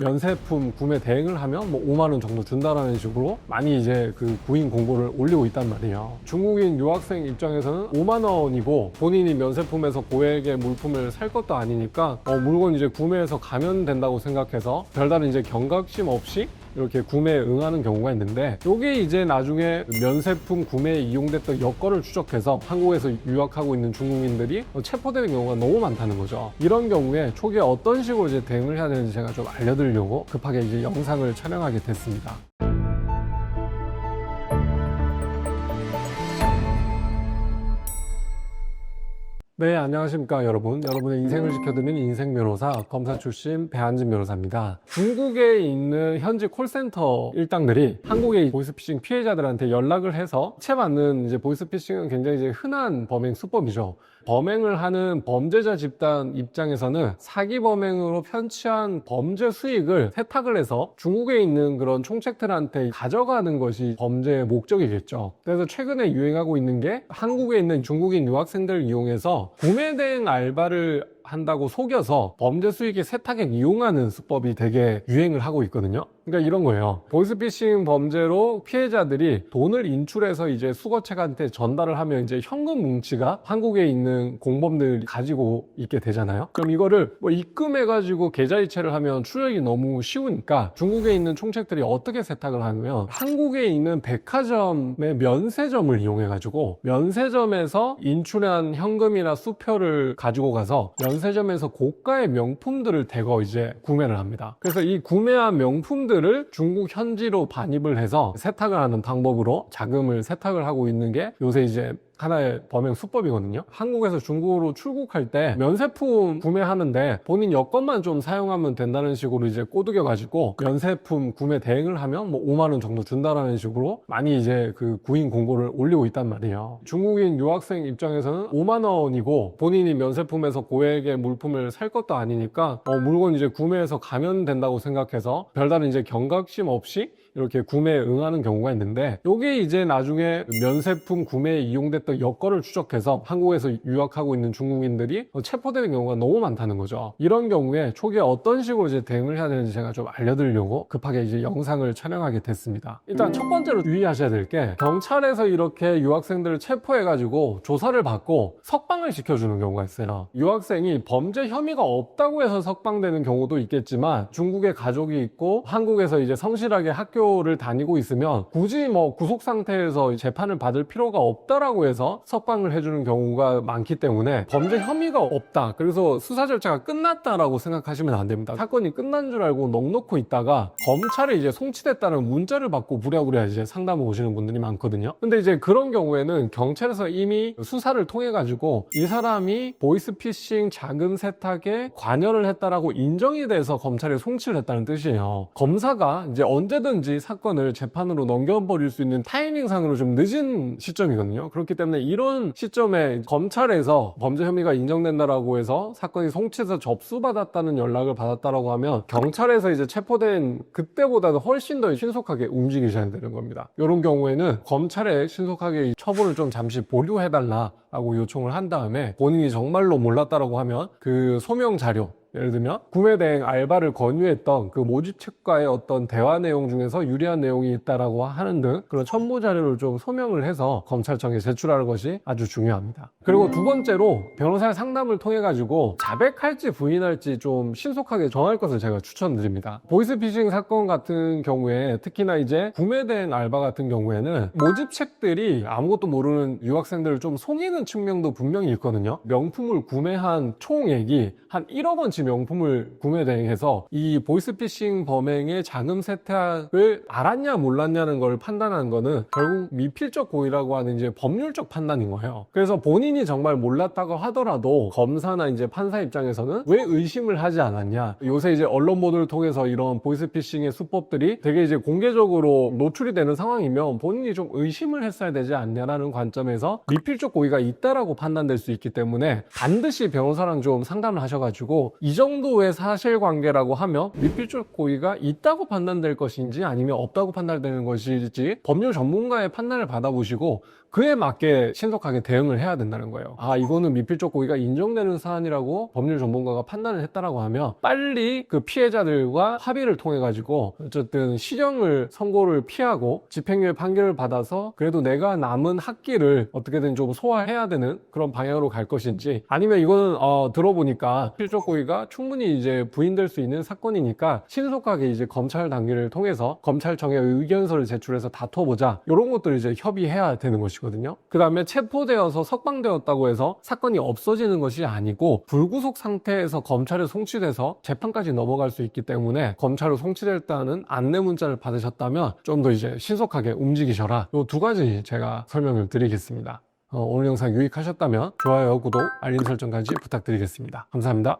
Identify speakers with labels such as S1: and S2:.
S1: 면세품 구매 대행을 하면 뭐 5만 원 정도 준다라는 식으로 많이 이제 그 구인 공고를 올리고 있단 말이에요. 중국인 유학생 입장에서는 5만 원이고 본인이 면세품에서 고액의 물품을 살 것도 아니니까 물건 이제 구매해서 가면 된다고 생각해서 별다른 이제 경각심 없이 이렇게 구매에 응하는 경우가 있는데, 이게 이제 나중에 면세품 구매에 이용됐던 여건을 추적해서 한국에서 유학하고 있는 중국인들이 체포되는 경우가 너무 많다는 거죠. 이런 경우에 초기에 어떤 식으로 이제 대응을 해야 되는지 제가 좀 알려드리려고 급하게 이제 영상을 촬영하게 됐습니다. 네, 안녕하십니까 여러분. 여러분의 인생을 지켜드리는 인생 변호사, 검사 출신 배한진 변호사입니다. 중국에 있는 현지 콜센터 일당들이 한국의 보이스피싱 피해자들한테 연락을 해서 체받는 이제 보이스피싱은 굉장히 이제 흔한 범행 수법이죠. 범행을 하는 범죄자 집단 입장에서는 사기 범행으로 편취한 범죄 수익을 세탁을 해서 중국에 있는 그런 총책들한테 가져가는 것이 범죄의 목적이겠죠. 그래서 최근에 유행하고 있는 게 한국에 있는 중국인 유학생들을 이용해서 구매 대행 알바를 한다고 속여서 범죄 수익의 세탁에 이용하는 수법이 되게 유행을 하고 있거든요. 그러니까 이런 거예요. 보이스피싱 범죄로 피해자들이 돈을 인출해서 이제 수거책한테 전달을 하면 이제 현금 뭉치가 한국에 있는 공범들이 가지고 있게 되잖아요. 그럼 이거를 뭐 입금해가지고 계좌이체를 하면 출력이 너무 쉬우니까 중국에 있는 총책들이 어떻게 세탁을 하냐면 한국에 있는 백화점의 면세점을 이용해가지고 면세점에서 인출한 현금이나 수표를 가지고 가서 면세점에서 고가의 명품들을 대거 이제 구매를 합니다. 그래서 이 구매한 명품들을 중국 현지로 반입을 해서 세탁을 하는 방법으로 자금을 세탁을 하고 있는 게 요새 이제 하나의 범행 수법이거든요. 한국에서 중국으로 출국할 때 면세품 구매하는데 본인 여권만 좀 사용하면 된다는 식으로 이제 꼬드겨 가지고 면세품 구매 대행을 하면 뭐 5만 원 정도 준다라는 식으로 많이 이제 그 구인 공고를 올리고 있단 말이에요. 중국인 유학생 입장에서는 5만 원이고 본인이 면세품에서 고액의 물품을 살 것도 아니니까 물건 이제 구매해서 가면 된다고 생각해서 별다른 이제 경각심 없이 이렇게 구매에 응하는 경우가 있는데, 이게 이제 나중에 면세품 구매에 이용됐던 여건을 추적해서 한국에서 유학하고 있는 중국인들이 체포되는 경우가 너무 많다는 거죠. 이런 경우에 초기에 어떤 식으로 이제 대응을 해야 되는지 제가 좀 알려드리려고 급하게 이제 영상을 촬영하게 됐습니다. 일단 첫 번째로 유의하셔야 될 게, 경찰에서 이렇게 유학생들을 체포해가지고 조사를 받고 석방을 시켜주는 경우가 있어요. 유학생이 범죄 혐의가 없다고 해서 석방되는 경우도 있겠지만, 중국에 가족이 있고 한국에서 이제 성실하게 학교를 다니고 있으면 굳이 뭐 구속 상태에서 재판을 받을 필요가 없다라고 해서 석방을 해주는 경우가 많기 때문에 범죄 혐의가 없다, 그래서 수사 절차가 끝났다라고 생각하시면 안 됩니다. 사건이 끝난 줄 알고 넋놓고 있다가 검찰에 이제 송치됐다는 문자를 받고 부랴부랴 이제 상담을 오시는 분들이 많거든요. 근데 이제 그런 경우에는 경찰에서 이미 수사를 통해 가지고 이 사람이 보이스피싱 자금 세탁에 관여를 했다라고 인정이 돼서 검찰에 송치를 했다는 뜻이에요. 검사가 이제 언제든지 사건을 재판으로 넘겨버릴 수 있는 타이밍상으로 좀 늦은 시점이거든요. 그렇기 때문에 이런 시점에 검찰에서 범죄 혐의가 인정된다라고 해서 사건이 송치해서 접수받았다는 연락을 받았다라고 하면 경찰에서 이제 체포된 그때보다도 훨씬 더 신속하게 움직이셔야 되는 겁니다. 이런 경우에는 검찰에 신속하게 처분을 좀 잠시 보류해달라고 요청을 한 다음에, 본인이 정말로 몰랐다라고 하면 그 소명 자료, 예를 들면 구매 대행 알바를 권유했던 그 모집 측과의 어떤 대화 내용 중에서 유리한 내용이 있다라고 하는 등 그런 첨부 자료를 좀 소명을 해서 검찰청에 제출하는 것이 아주 중요합니다. 그리고 두 번째로 변호사의 상담을 통해 가지고 자백할지 부인할지 좀 신속하게 정할 것을 제가 추천드립니다. 보이스피싱 사건 같은 경우에 특히나 이제 구매 대행 알바 같은 경우에는 모집책들이 아무것도 모르는 유학생들을 좀 속이는 측면도 분명히 있거든요. 명품을 구매한 총액이 한 1억 원치 명품을 구매 대행해서 이 보이스피싱 범행의 자금 세탁을 알았냐 몰랐냐는 걸 판단하는 거는 결국 미필적 고의라고 하는 이제 법률적 판단인 거예요. 그래서 본인이 정말 몰랐다고 하더라도 검사나 이제 판사 입장에서는 왜 의심을 하지 않았냐, 요새 이제 언론 보도를 통해서 이런 보이스피싱의 수법들이 되게 이제 공개적으로 노출이 되는 상황이면 본인이 좀 의심을 했어야 되지 않냐라는 관점에서 미필적 고의가 있다라고 판단될 수 있기 때문에 반드시 변호사랑 좀 상담을 하셔가지고 이 정도의 사실관계라고 하면 미필적 고의가 있다고 판단될 것인지 아니면 없다고 판단되는 것인지 법률 전문가의 판단을 받아보시고 그에 맞게 신속하게 대응을 해야 된다는 거예요. 아, 이거는 미필적 고의가 인정되는 사안이라고 법률 전문가가 판단을 했다라고 하면 빨리 그 피해자들과 합의를 통해 가지고 어쨌든 실형을 선고를 피하고 집행유예 판결을 받아서 그래도 내가 남은 학기를 어떻게든 좀 소화해야 되는 그런 방향으로 갈 것인지, 아니면 이거는 들어보니까 필적 고의가 충분히 이제 부인될 수 있는 사건이니까 신속하게 이제 검찰 단계를 통해서 검찰청에 의견서를 제출해서 다퉈보자, 이런 것들을 이제 협의해야 되는 것이거든요. 그 다음에 체포되어서 석방되었다고 해서 사건이 없어지는 것이 아니고 불구속 상태에서 검찰에 송치돼서 재판까지 넘어갈 수 있기 때문에 검찰로 송치됐다는 안내 문자를 받으셨다면 좀 더 이제 신속하게 움직이셔라, 이 두 가지 제가 설명을 드리겠습니다. 오늘 영상 유익하셨다면 좋아요, 구독, 알림 설정까지 부탁드리겠습니다. 감사합니다.